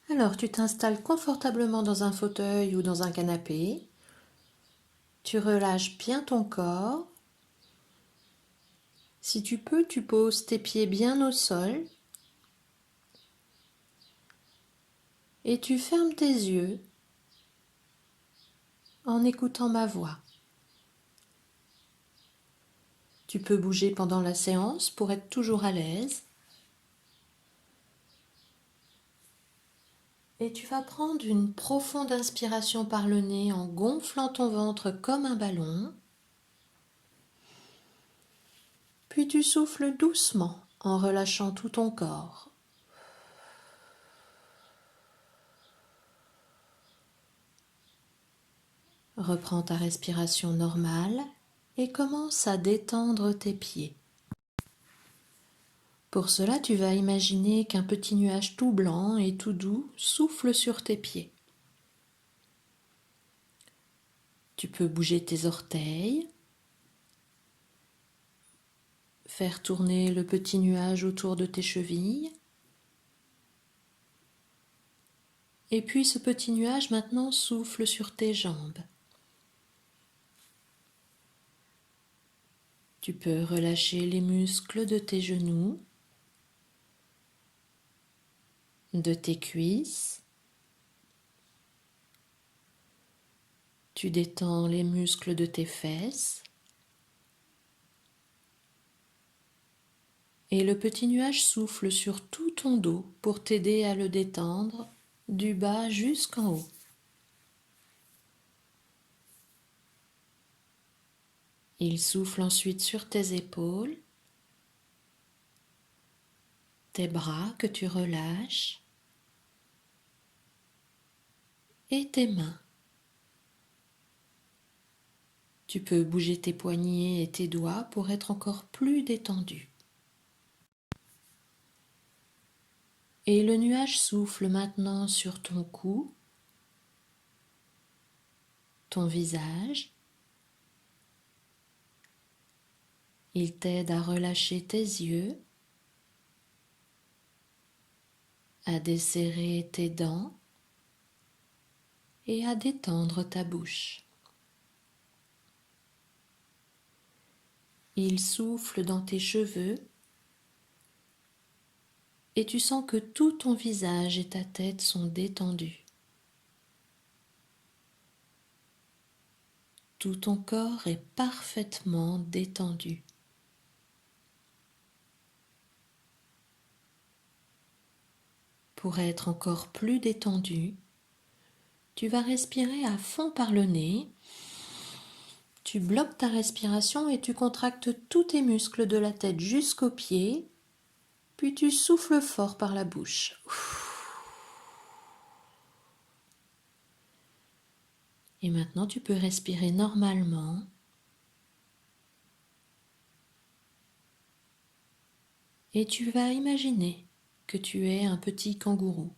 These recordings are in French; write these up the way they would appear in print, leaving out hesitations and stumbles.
Alors, tu t'installes confortablement dans un fauteuil ou dans un canapé. Tu relâches bien ton corps. Si tu peux, tu poses tes pieds bien au sol et tu fermes tes yeux en écoutant ma voix. Tu peux bouger pendant la séance pour être toujours à l'aise. Et tu vas prendre une profonde inspiration par le nez en gonflant ton ventre comme un ballon. Puis tu souffles doucement en relâchant tout ton corps. Reprends ta respiration normale et commence à détendre tes pieds. Pour cela, tu vas imaginer qu'un petit nuage tout blanc et tout doux souffle sur tes pieds. Tu peux bouger tes orteils, faire tourner le petit nuage autour de tes chevilles. Et puis ce petit nuage maintenant souffle sur tes jambes. Tu peux relâcher les muscles de tes genoux, de tes cuisses. Tu détends les muscles de tes fesses. Et le petit nuage souffle sur tout ton dos pour t'aider à le détendre du bas jusqu'en haut. Il souffle ensuite sur tes épaules, tes bras que tu relâches et tes mains. Tu peux bouger tes poignets et tes doigts pour être encore plus détendu. Et le nuage souffle maintenant sur ton cou, ton visage. Il t'aide à relâcher tes yeux, à desserrer tes dents et à détendre ta bouche. Il souffle dans tes cheveux et tu sens que tout ton visage et ta tête sont détendus. Tout ton corps est parfaitement détendu. Pour être encore plus détendu, tu vas respirer à fond par le nez. Tu bloques ta respiration et tu contractes tous tes muscles de la tête jusqu'aux pieds, puis tu souffles fort par la bouche. Et maintenant, tu peux respirer normalement. Et tu vas imaginer que tu es un petit kangourou.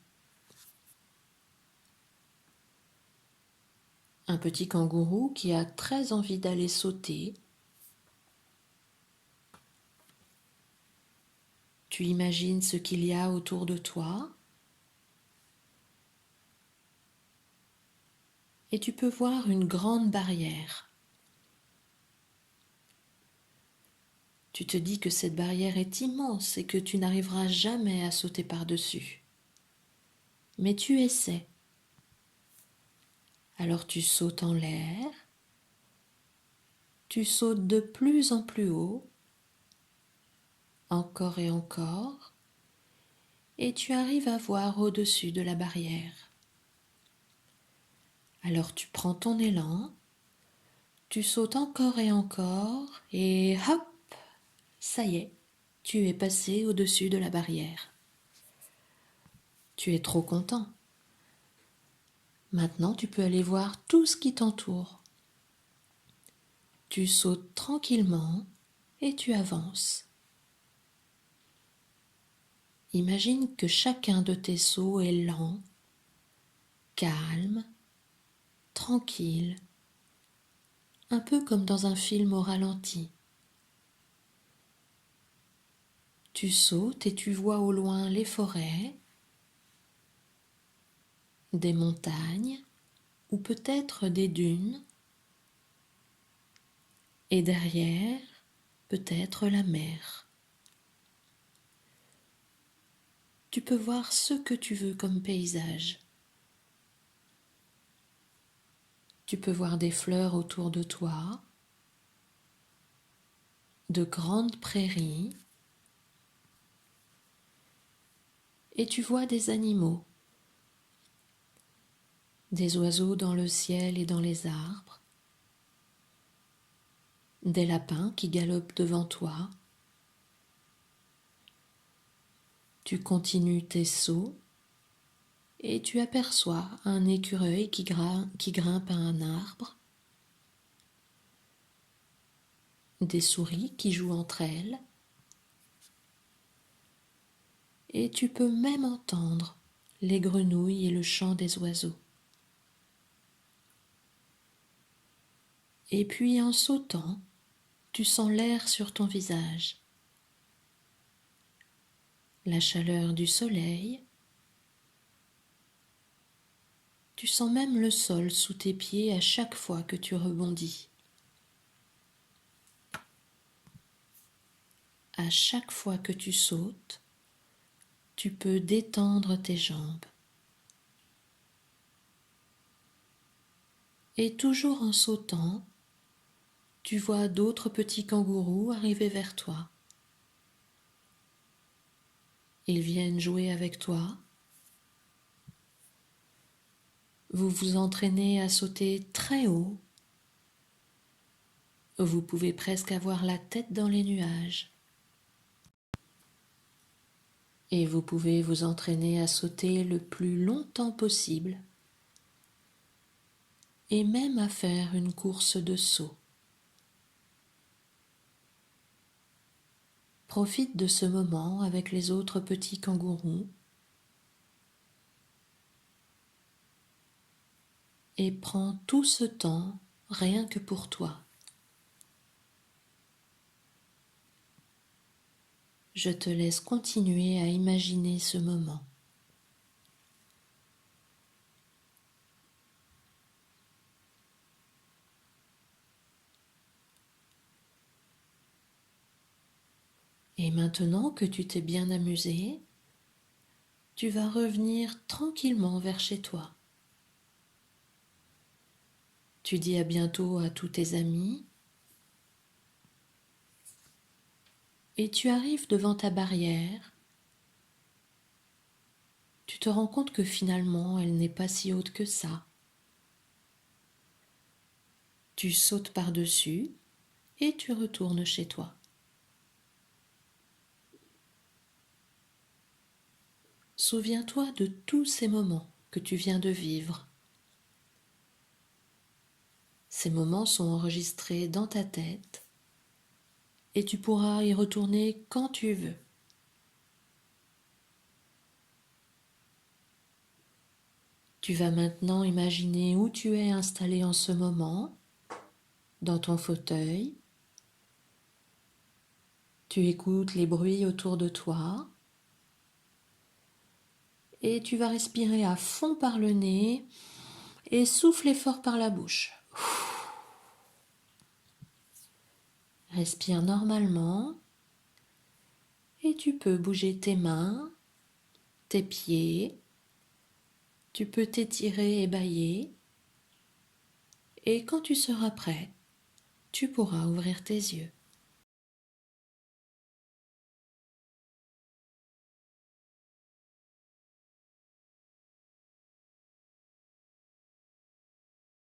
Un petit kangourou qui a très envie d'aller sauter. Tu imagines ce qu'il y a autour de toi. Et tu peux voir une grande barrière. Tu te dis que cette barrière est immense et que tu n'arriveras jamais à sauter par-dessus. Mais tu essaies. Alors tu sautes en l'air, tu sautes de plus en plus haut, encore et encore, et tu arrives à voir au-dessus de la barrière. Alors tu prends ton élan, tu sautes encore et hop, ça y est, tu es passé au-dessus de la barrière. Tu es trop content. Maintenant, tu peux aller voir tout ce qui t'entoure. Tu sautes tranquillement et tu avances. Imagine que chacun de tes sauts est lent, calme, tranquille, un peu comme dans un film au ralenti. Tu sautes et tu vois au loin les forêts, des montagnes ou peut-être des dunes, et derrière, peut-être la mer. Tu peux voir ce que tu veux comme paysage. Tu peux voir des fleurs autour de toi, de grandes prairies, et tu vois des animaux, des oiseaux dans le ciel et dans les arbres, des lapins qui galopent devant toi. Tu continues tes sauts et tu aperçois un écureuil qui grimpe à un arbre, des souris qui jouent entre elles, et tu peux même entendre les grenouilles et le chant des oiseaux. Et puis en sautant, tu sens l'air sur ton visage, la chaleur du soleil, tu sens même le sol sous tes pieds à chaque fois que tu rebondis. À chaque fois que tu sautes, tu peux détendre tes jambes. Et toujours en sautant, tu vois d'autres petits kangourous arriver vers toi. Ils viennent jouer avec toi. Vous vous entraînez à sauter très haut. Vous pouvez presque avoir la tête dans les nuages. Et vous pouvez vous entraîner à sauter le plus longtemps possible et même à faire une course de saut. Profite de ce moment avec les autres petits kangourous et prends tout ce temps rien que pour toi. Je te laisse continuer à imaginer ce moment. Et maintenant que tu t'es bien amusé, tu vas revenir tranquillement vers chez toi. Tu dis à bientôt à tous tes amis et tu arrives devant ta barrière. Tu te rends compte que finalement elle n'est pas si haute que ça. Tu sautes par-dessus et tu retournes chez toi. Souviens-toi de tous ces moments que tu viens de vivre. Ces moments sont enregistrés dans ta tête et tu pourras y retourner quand tu veux. Tu vas maintenant imaginer où tu es installé en ce moment, dans ton fauteuil. Tu écoutes les bruits autour de toi et tu vas respirer à fond par le nez et souffler fort par la bouche. Respire normalement et tu peux bouger tes mains, tes pieds, tu peux t'étirer et bâiller et quand tu seras prêt, tu pourras ouvrir tes yeux.